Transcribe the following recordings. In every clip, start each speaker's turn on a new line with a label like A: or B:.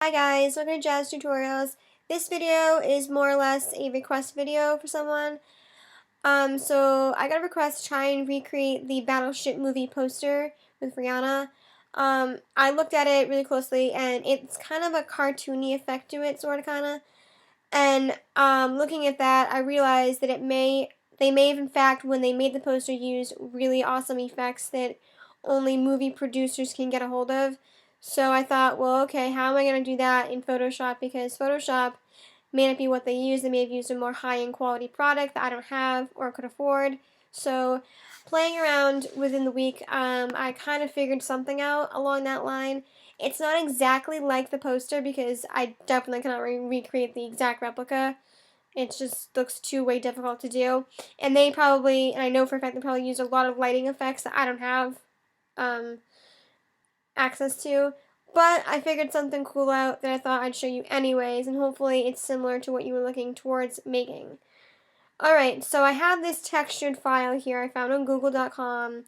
A: Hi guys, welcome to JazzedTutorials. This video is more or less a request video for someone. So I got a request to try and recreate the Battleship movie poster with Rihanna. I looked at it really closely and it's kind of a cartoony effect to it, sort of, kind of. And looking at that, I realized that they may have in fact, when they made the poster, used really awesome effects that only movie producers can get a hold of. So I thought, well, okay, how am I going to do that in Photoshop? Because Photoshop may not be what they use. They may have used a more high-end quality product that I don't have or could afford. So playing around within the week, I kind of figured something out along that line. It's not exactly like the poster because I definitely cannot recreate the exact replica. It just looks way difficult to do. And they probably, and I know for a fact, they probably use a lot of lighting effects that I don't have access to. But I figured something cool out that I thought I'd show you anyways, and hopefully it's similar to what you were looking towards making. Alright, so I have this textured file here I found on google.com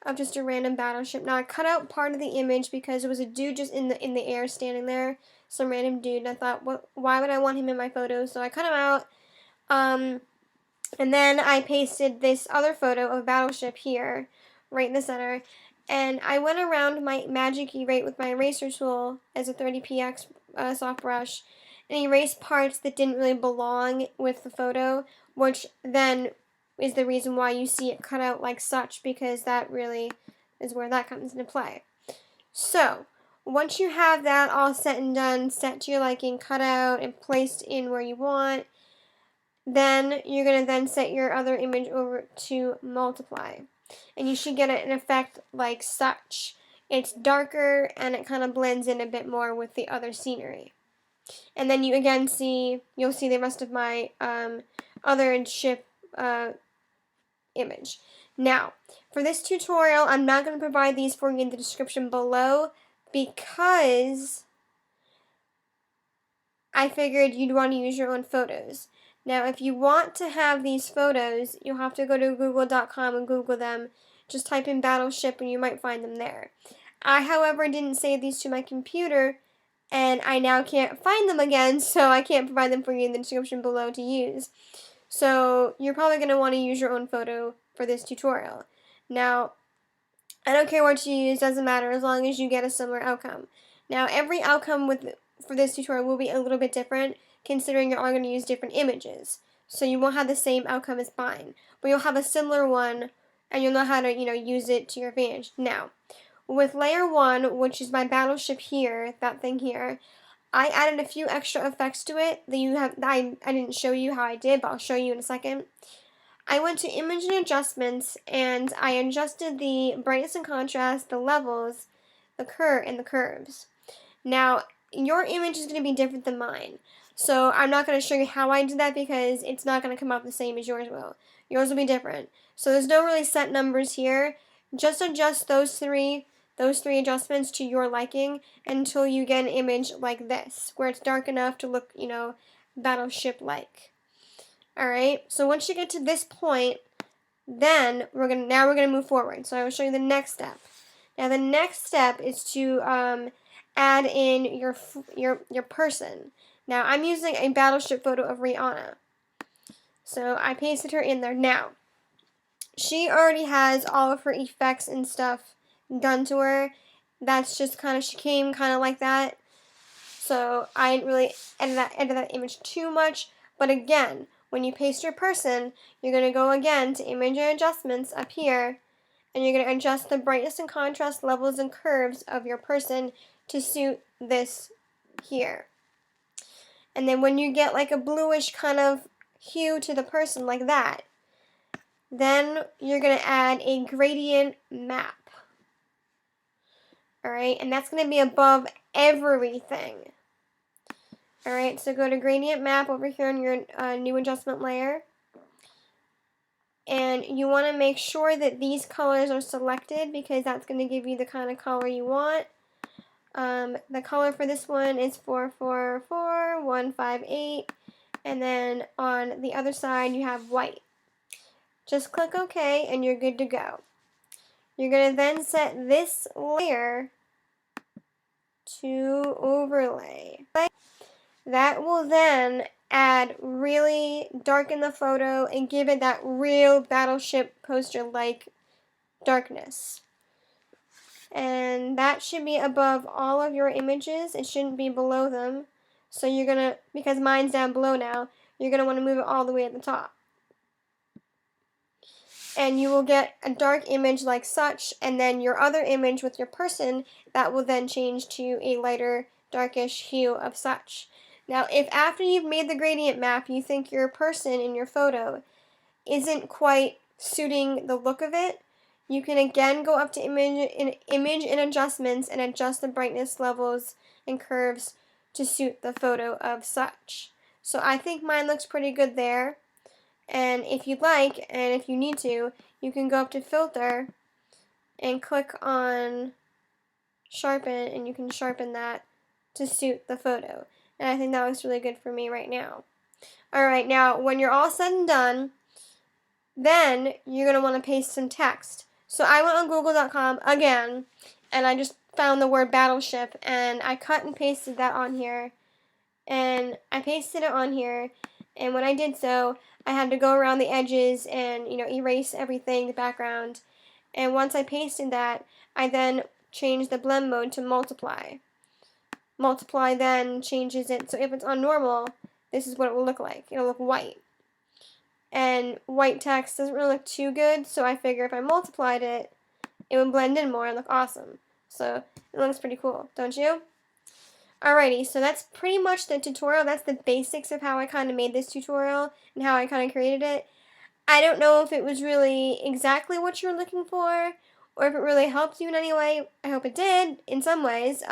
A: of just a random battleship. Now I cut out part of the image because it was a dude just in the air standing there, some random dude, and I thought, why would I want him in my photo? So I cut him out, and then I pasted this other photo of a battleship here, right in the center, and I went around my magic erase with my eraser tool as a 30px soft brush and erased parts that didn't really belong with the photo, which then is the reason why you see it cut out like such, because that really is where that comes into play. So, once you have that all set and done, set to your liking, cut out and placed in where you want, then you're going to then set your other image over to multiply. And you should get an effect like such. It's darker and it kind of blends in a bit more with the other scenery. And then you again you'll see the rest of my other ship image. Now, for this tutorial, I'm not going to provide these for you in the description below because I figured you'd want to use your own photos. Now, if you want to have these photos, you'll have to go to google.com and Google them. Just type in battleship and you might find them there. I, however, didn't save these to my computer, and I now can't find them again, so I can't provide them for you in the description below to use. So, you're probably going to want to use your own photo for this tutorial. Now, I don't care what you use, doesn't matter, as long as you get a similar outcome. Now, every outcome for this tutorial will be a little bit different, considering you're all going to use different images. So you won't have the same outcome as mine, but you'll have a similar one, and you'll know how to, use it to your advantage. Now, with layer 1, which is my battleship here, that thing here, I added a few extra effects to it that I didn't show you how I did, but I'll show you in a second. I went to image and adjustments, and I adjusted the brightness and contrast, the levels, the curve, and the curves. Now, your image is going to be different than mine. So I'm not going to show you how I did that because it's not going to come out the same as yours will. Yours will be different. So there's no really set numbers here. Just adjust those three adjustments to your liking until you get an image like this, where it's dark enough to look, battleship-like. Alright, so once you get to this point, then we're gonna move forward. So I will show you the next step. Now the next step is to add in your person. Now I'm using a battleship photo of Rihanna. So I pasted her in there. Now, she already has all of her effects and stuff done to her. That's just she came kind of like that. So I didn't really edit that image too much. But again, when you paste your person, you're going to go again to image and adjustments up here, and you're going to adjust the brightness and contrast levels and curves of your person to suit this here. And then when you get like a bluish kind of hue to the person like that, then you're going to add a gradient map. Alright, and that's going to be above everything. Alright, so go to gradient map over here in your new adjustment layer. And you want to make sure that these colors are selected because that's going to give you the kind of color you want. The color for this one is 444158, and then on the other side you have white. Just click OK and you're good to go. You're going to then set this layer to overlay. That will then darken the photo and give it that real battleship poster-like darkness. And that should be above all of your images. It shouldn't be below them. So you're gonna, because mine's down below now, you're gonna want to move it all the way at the top. And you will get a dark image like such, and then your other image with your person, that will then change to a lighter, darkish hue of such. Now, if after you've made the gradient map, you think your person in your photo isn't quite suiting the look of it, you can again go up to image and adjustments and adjust the brightness levels and curves to suit the photo of such. So I think mine looks pretty good there. And if you'd like, and if you need to, you can go up to filter and click on sharpen, and you can sharpen that to suit the photo. And I think that looks really good for me right now. Alright, now when you're all said and done, then you're going to want to paste some text. So I went on google.com again, and I just found the word battleship, and I cut and pasted that on here. And I pasted it on here, and when I did so, I had to go around the edges and, erase everything, the background. And once I pasted that, I then changed the blend mode to multiply. Multiply then changes it, so if it's on normal, this is what it will look like. It'll look white. And white text doesn't really look too good, so I figure if I multiplied it, it would blend in more and look awesome. So it looks pretty cool, don't you? Alrighty, so that's pretty much the tutorial. That's the basics of how I kind of made this tutorial and how I kind of created it. I don't know if it was really exactly what you're looking for, or if it really helped you in any way. I hope it did, in some ways.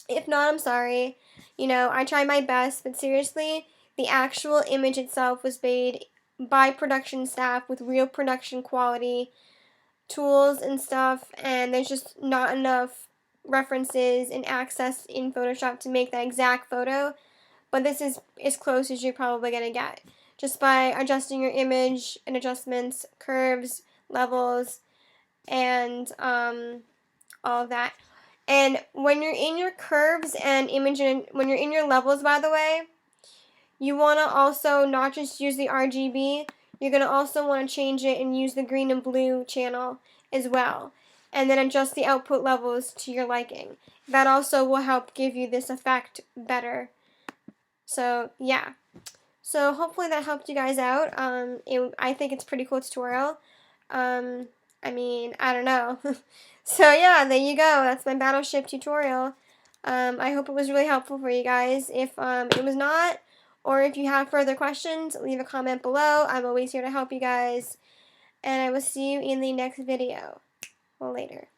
A: If not, I'm sorry. I tried my best, but seriously, the actual image itself was made by production staff with real production quality tools and stuff, and there's just not enough references and access in Photoshop to make that exact photo, but this is as close as you're probably going to get, just by adjusting your image and adjustments, curves, levels, and all of that. And when you're in your curves and image, when you're in your levels, by the way, you want to also not just use the RGB, you're going to also want to change it and use the green and blue channel as well. And then adjust the output levels to your liking. That also will help give you this effect better. So, yeah. So, hopefully that helped you guys out. I think it's a pretty cool tutorial. I don't know. So, yeah, there you go. That's my battleship tutorial. I hope it was really helpful for you guys. If it was not, or if you have further questions, leave a comment below. I'm always here to help you guys. And I will see you in the next video. Later.